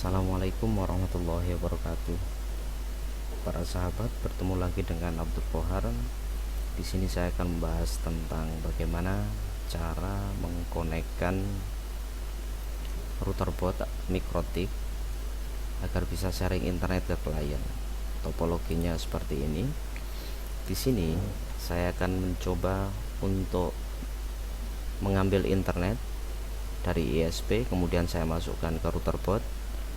Assalamualaikum warahmatullahi wabarakatuh. Para sahabat, bertemu lagi dengan Abdul Kohar. Di sini saya akan membahas tentang bagaimana cara mengkonekkan router board mikrotik agar bisa sharing internet ke klien. Topologinya seperti ini. Di sini saya akan mencoba untuk mengambil internet dari ISP, kemudian saya masukkan ke router board.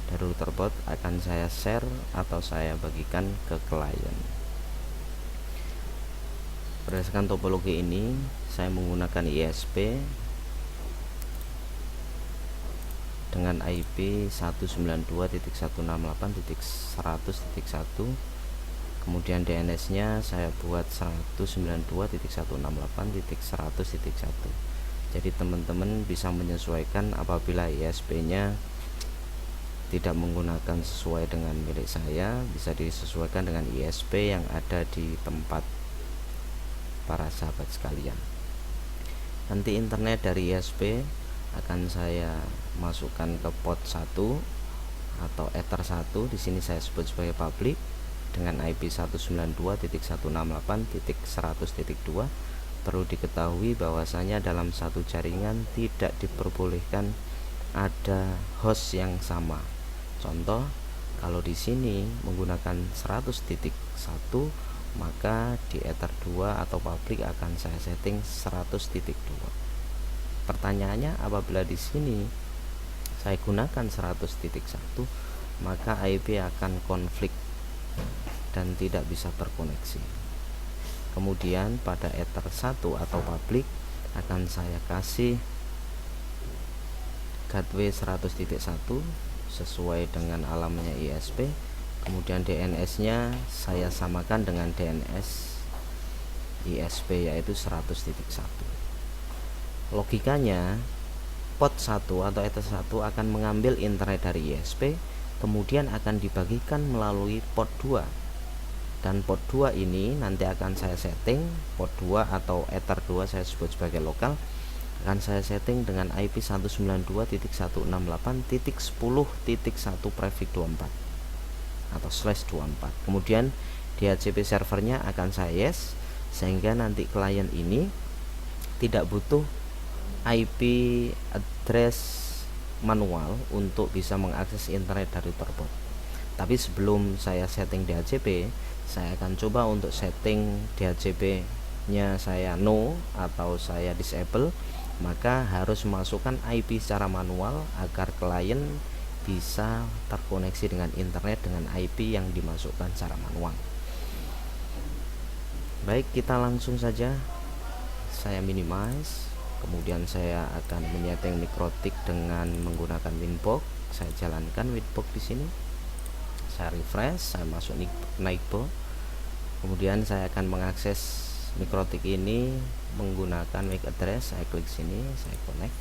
Dari router board akan saya share atau saya bagikan ke klien. Berdasarkan topologi ini, saya menggunakan ISP dengan IP 192.168.100.1, kemudian DNS nya saya buat 192.168.100.1. jadi teman-teman bisa menyesuaikan apabila ISP nya tidak menggunakan sesuai dengan milik saya, bisa disesuaikan dengan ISP yang ada di tempat para sahabat sekalian. Nanti internet dari ISP akan saya masukkan ke port 1 atau ether 1. Di sini saya sebut sebagai public dengan IP 192.168.100.2. Perlu diketahui bahwasanya dalam satu jaringan tidak diperbolehkan ada host yang sama. Contoh, kalau di sini menggunakan 100.1, maka di ether 2 atau public akan saya setting 100.2. Pertanyaannya, apabila di sini saya gunakan 100.1, maka IP akan konflik dan tidak bisa terkoneksi. Kemudian pada ether 1 atau public akan saya kasih gateway 100.1 sesuai dengan alamnya ISP. Kemudian DNS nya saya samakan dengan DNS ISP, yaitu 100.1. Logikanya, port 1 atau ether 1 akan mengambil internet dari ISP, kemudian akan dibagikan melalui port 2. Dan port 2 ini nanti akan saya setting, port 2 atau ether 2 saya sebut sebagai lokal, akan saya setting dengan IP 192.168.10.1 prefix 24 atau /24. Kemudian DHCP servernya akan saya yes, sehingga nanti klien ini tidak butuh IP address manual untuk bisa mengakses internet dari router board. Tapi sebelum saya setting DHCP, saya akan coba untuk setting DHCP nya saya no atau saya disable, maka harus memasukkan IP secara manual agar klien bisa terkoneksi dengan internet dengan IP yang dimasukkan secara manual. Baik, kita langsung saja. Saya minimize, kemudian saya akan menyeting mikrotik dengan menggunakan winbox. Saya jalankan winbox di sini. Saya refresh, saya masuk Nightbox. Kemudian saya akan mengakses mikrotik ini menggunakan MAC address. Saya klik sini, saya connect.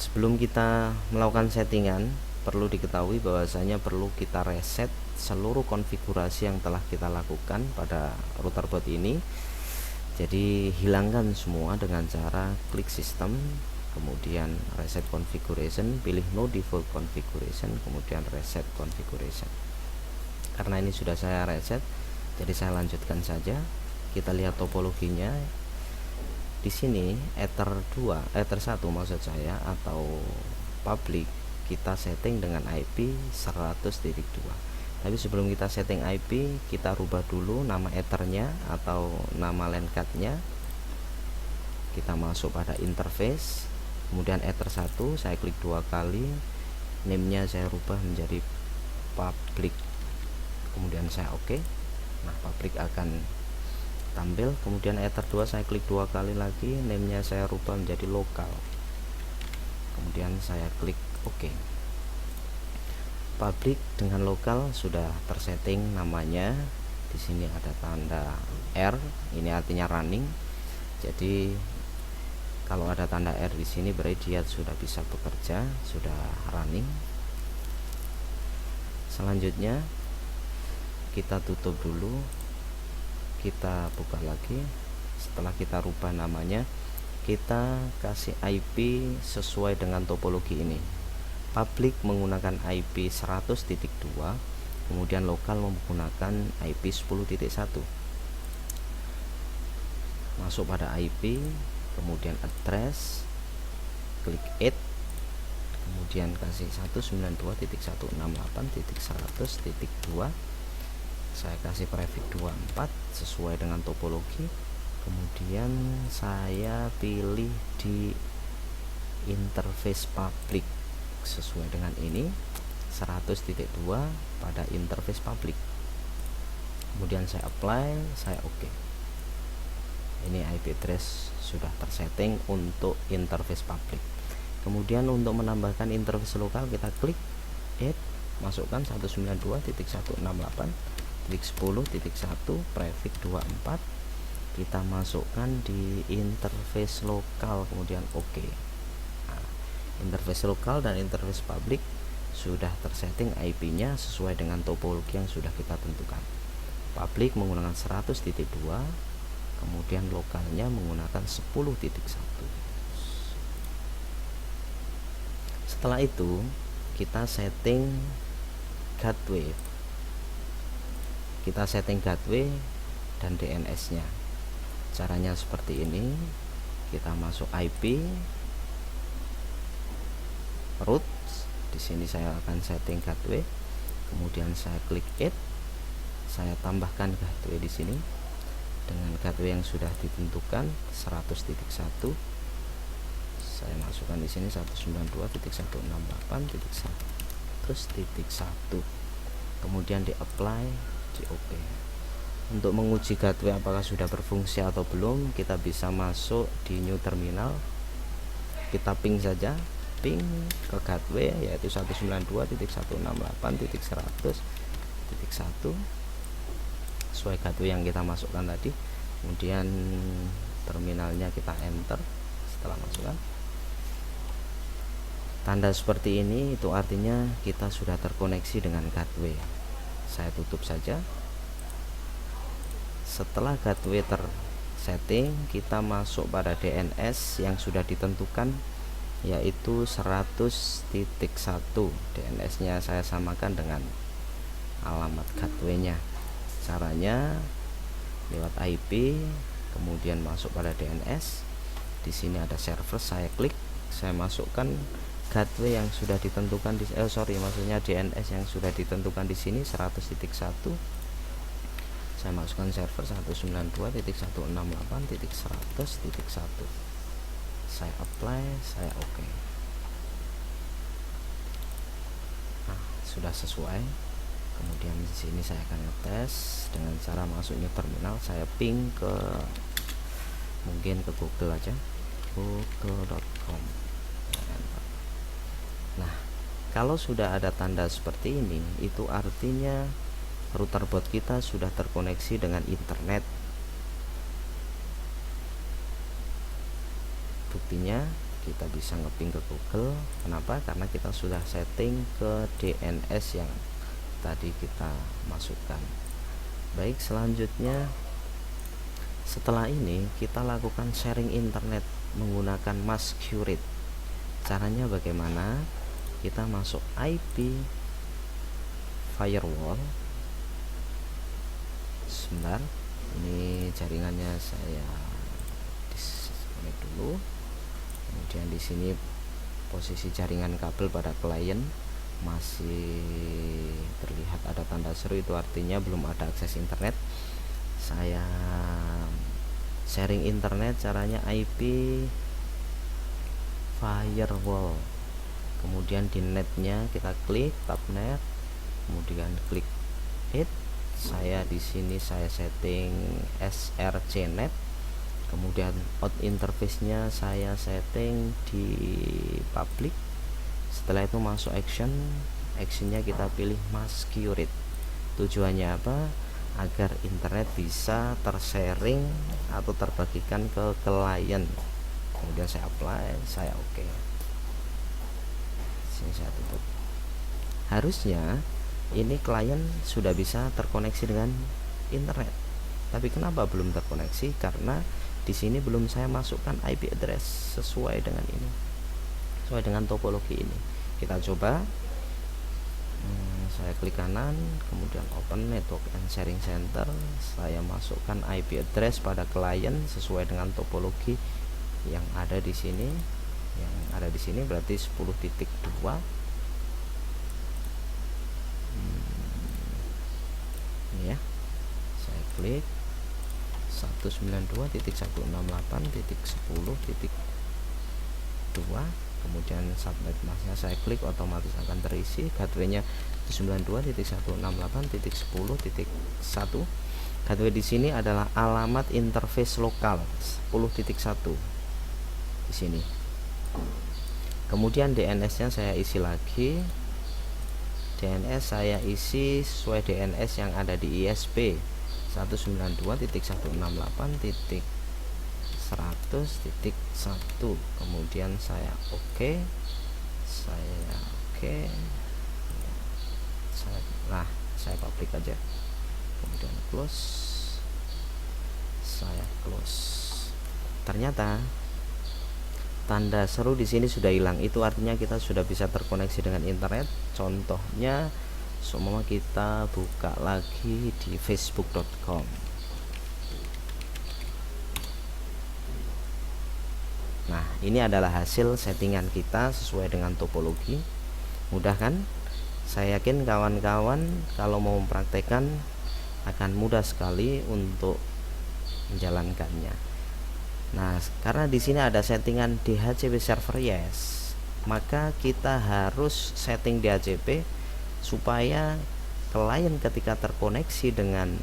Sebelum kita melakukan settingan, perlu diketahui bahwasanya perlu kita reset seluruh konfigurasi yang telah kita lakukan pada router board ini. Jadi hilangkan semua dengan cara klik sistem, kemudian reset configuration, pilih no default configuration, kemudian reset configuration. Karena ini sudah saya reset, jadi saya lanjutkan saja. Kita lihat topologinya. Di sini ether 1 maksud saya atau public kita setting dengan IP 100.2. Tapi sebelum kita setting IP, kita rubah dulu nama ethernya atau nama LAN cardnya. Kita masuk pada interface, kemudian ether 1 saya klik 2 kali, name-nya saya rubah menjadi public, kemudian saya oke. Nah, public akan tampil. Kemudian ether 2 saya klik 2 kali lagi, name-nya saya rubah menjadi lokal, kemudian saya klik oke. Public dengan lokal sudah tersetting namanya. Di sini ada tanda R, ini artinya running. Jadi kalau ada tanda R di sini berarti dia sudah bisa bekerja, sudah running. Selanjutnya kita tutup dulu, kita buka lagi. Setelah kita rubah namanya, kita kasih IP sesuai dengan topologi ini. public menggunakan IP 100.2, kemudian lokal menggunakan IP 10.1. Masuk pada IP, kemudian address, klik add, kemudian kasih 192.168.100.2, saya kasih prefix 24 sesuai dengan topologi, kemudian saya pilih di interface public sesuai dengan ini 100.2 pada interface public, kemudian saya apply, saya oke. Ini IP address sudah tersetting untuk interface public. Kemudian untuk menambahkan interface lokal kita klik add, masukkan 192.168.10.1 prefix 24, kita masukkan di interface lokal, kemudian oke. Nah, interface lokal dan interface public sudah tersetting IP nya sesuai dengan topologi yang sudah kita tentukan. Public menggunakan 100.2, kemudian lokalnya menggunakan 10.1. Setelah itu kita setting gateway, dan DNS nya. Caranya seperti ini, kita masuk IP root, di sini saya akan setting gateway, kemudian saya klik add, saya tambahkan gateway di sini dengan gateway yang sudah ditentukan 100.1. Saya masukkan di sini 192.168.100.1, kemudian di apply, di OK. Untuk menguji gateway apakah sudah berfungsi atau belum, kita bisa masuk di new terminal, kita ping saja, ping ke gateway yaitu 192.168.100.1 sesuai gateway yang kita masukkan tadi. Kemudian terminalnya kita enter. Setelah masukkan tanda seperti ini, itu artinya kita sudah terkoneksi dengan gateway. Saya tutup saja. Setelah gateway tersetting, kita masuk pada DNS yang sudah ditentukan yaitu 100.1. DNS nya saya samakan dengan alamat gateway nya. Caranya lewat IP, kemudian masuk pada DNS. Di sini ada server, saya klik, saya masukkan gateway yang sudah ditentukan di maksudnya DNS yang sudah ditentukan di sini 100.1. Saya masukkan server 192.168.100.1. Saya apply, saya oke. Nah, sudah sesuai. Kemudian di sini saya akan ngetes dengan cara masuknya terminal, saya ping ke mungkin ke Google aja, google.com. Nah, kalau sudah ada tanda seperti ini, itu artinya router bot kita sudah terkoneksi dengan internet. Buktinya kita bisa ngeping ke Google. Kenapa? Karena kita sudah setting ke DNS yang tadi kita masukkan. Baik, selanjutnya setelah ini kita lakukan sharing internet menggunakan Masquerade. Caranya bagaimana? Kita masuk IP firewall. Sebentar, ini jaringannya saya disconnect dulu. Kemudian di sini posisi jaringan kabel pada klien masih terlihat ada tanda seru, itu artinya belum ada akses internet. Saya sharing internet, caranya IP firewall, kemudian di netnya kita klik tab net, kemudian klik add. Saya di sini saya setting src net, kemudian out interface nya saya setting di public. Setelah itu masuk actionnya kita pilih Masquerade. Tujuannya apa? Agar internet bisa tersharing atau terbagikan ke klien. Kemudian saya apply, saya oke. Sini saya tutup. Harusnya ini klien sudah bisa terkoneksi dengan internet. Tapi kenapa belum terkoneksi? Karena di sini belum saya masukkan IP address sesuai dengan ini, sesuai dengan topologi ini. Kita coba. Saya klik kanan, kemudian open network and sharing center. Saya masukkan IP address pada klien sesuai dengan topologi yang ada di sini. Yang ada di sini berarti 10.2. Ini ya. Saya klik 192.168.10.2, kemudian subnet masknya saya klik, otomatis akan terisi. Gateway-nya 192.168.10.1. Gateway di sini adalah alamat interface lokal 10.1 di sini. Kemudian DNS-nya saya isi lagi. DNS saya isi sesuai DNS yang ada di ISP 192.168.100.1. kemudian saya oke. Saya public aja, kemudian close. Saya close. Ternyata tanda seru di sini sudah hilang. Itu artinya kita sudah bisa terkoneksi dengan internet. Contohnya semua kita buka lagi di facebook.com. Nah, ini adalah hasil settingan kita sesuai dengan topologi. Mudah kan? Saya yakin kawan-kawan kalau mau mempraktekkan akan mudah sekali untuk menjalankannya. Nah, karena di sini ada settingan DHCP server yes, maka kita harus setting DHCP supaya klien ketika terkoneksi dengan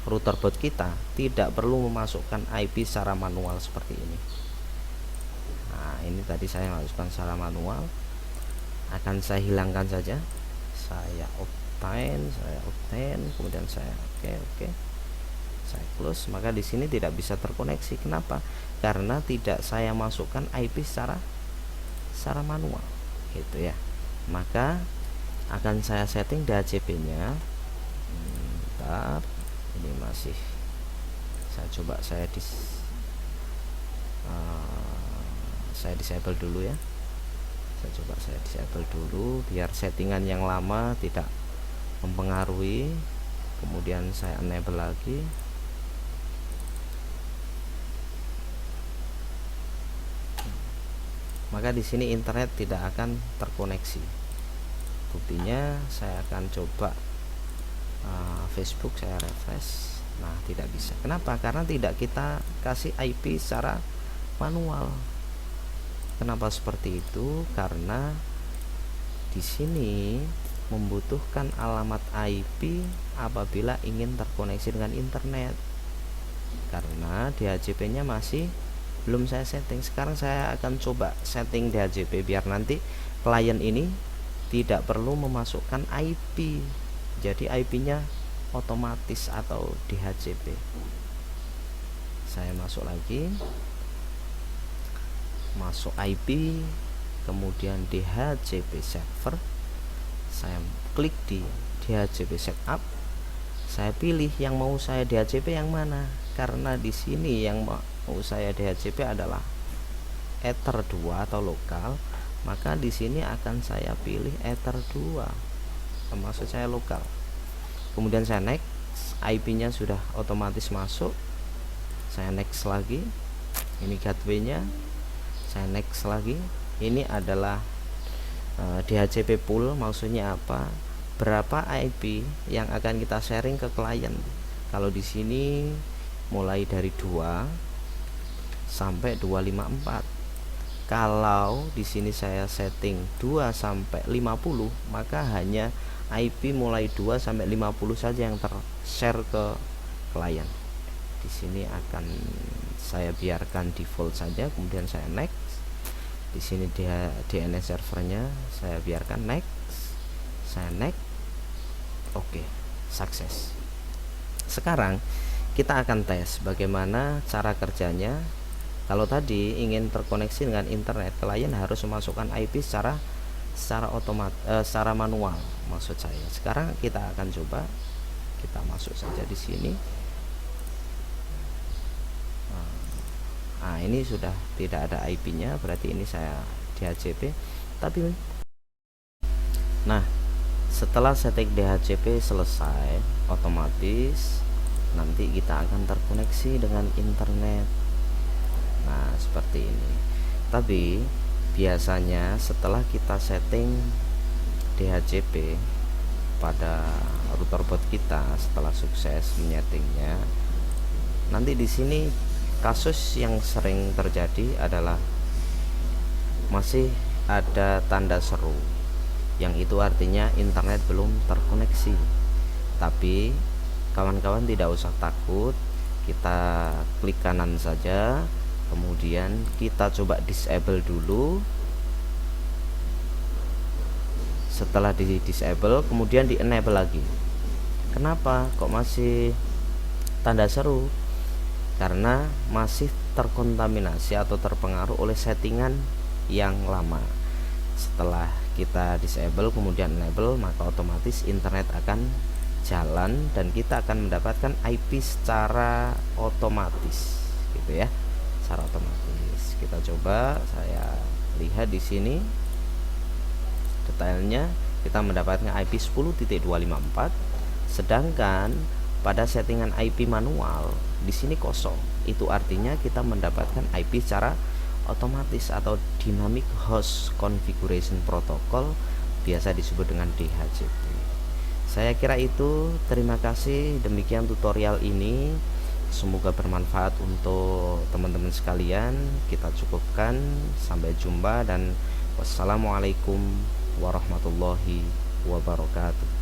router bot kita tidak perlu memasukkan IP secara manual seperti ini. Nah, ini tadi saya masukkan secara manual, akan saya hilangkan saja. Saya obtain, kemudian saya oke. Saya close, maka di sini tidak bisa terkoneksi. Kenapa? Karena tidak saya masukkan IP secara manual, gitu ya. Maka akan saya setting DHCP-nya. Bentar, ini masih saya coba saya disable dulu ya. Saya disable dulu biar settingan yang lama tidak mempengaruhi. Kemudian saya enable lagi. Maka di sini internet tidak akan terkoneksi. Buktinya saya akan coba Facebook, saya refresh. Nah, tidak bisa. Kenapa? Karena tidak kita kasih IP secara manual. Kenapa seperti itu? Karena di sini membutuhkan alamat IP apabila ingin terkoneksi dengan internet. Karena DHCP-nya masih belum saya setting. Sekarang saya akan coba setting DHCP biar nanti klien ini tidak perlu memasukkan IP. Jadi IP-nya otomatis atau DHCP. Saya masuk lagi. Masuk IP, kemudian DHCP server. Saya klik di DHCP setup. Saya pilih yang mau saya DHCP yang mana. Karena di sini yang mau saya DHCP adalah Ether 2 atau lokal, maka di sini akan saya pilih Ether 2, maksud saya lokal. Kemudian saya next, IP-nya sudah otomatis masuk. Saya next lagi. Ini gateway-nya. Saya next lagi. Ini adalah DHCP pool, maksudnya apa? Berapa IP yang akan kita sharing ke klien. Kalau di sini mulai dari 2 sampai 254. Kalau di sini saya setting 2 sampai 50, maka hanya IP mulai 2 sampai 50 saja yang ter-share ke klien. Di sini akan saya biarkan default saja, kemudian saya next. Di sini dia DNS servernya saya biarkan next. Saya next. Oke, sukses. Sekarang kita akan tes bagaimana cara kerjanya. Kalau tadi ingin terkoneksi dengan internet, klien harus memasukkan IP secara manual, maksud saya. Sekarang kita akan coba, kita masuk saja di sini. Nah, ini sudah tidak ada IP-nya, berarti ini saya DHCP. Tapi Nah, setelah setting DHCP selesai, otomatis nanti kita akan terkoneksi dengan internet. Nah, seperti ini. Tapi biasanya setelah kita setting DHCP pada router board kita, setelah sukses menyetingnya, nanti di sini kasus yang sering terjadi adalah masih ada tanda seru, yang itu artinya internet belum terkoneksi. Tapi kawan-kawan tidak usah takut, kita klik kanan saja, kemudian kita coba disable dulu. Setelah di disable kemudian di enable lagi. Kenapa kok masih tanda seru? Karena masih terkontaminasi atau terpengaruh oleh settingan yang lama. Setelah kita disable kemudian enable, maka otomatis internet akan jalan dan kita akan mendapatkan IP secara otomatis, gitu ya, secara otomatis. Kita coba, saya lihat di sini detailnya, kita mendapatkan IP 10.254, sedangkan pada settingan IP manual di sini kosong. Itu artinya kita mendapatkan IP secara otomatis atau Dynamic Host Configuration Protocol, biasa disebut dengan DHCP. Saya kira itu. Terima kasih. Demikian tutorial ini. Semoga bermanfaat untuk teman-teman sekalian. Kita cukupkan. Sampai jumpa dan wassalamualaikum warahmatullahi wabarakatuh.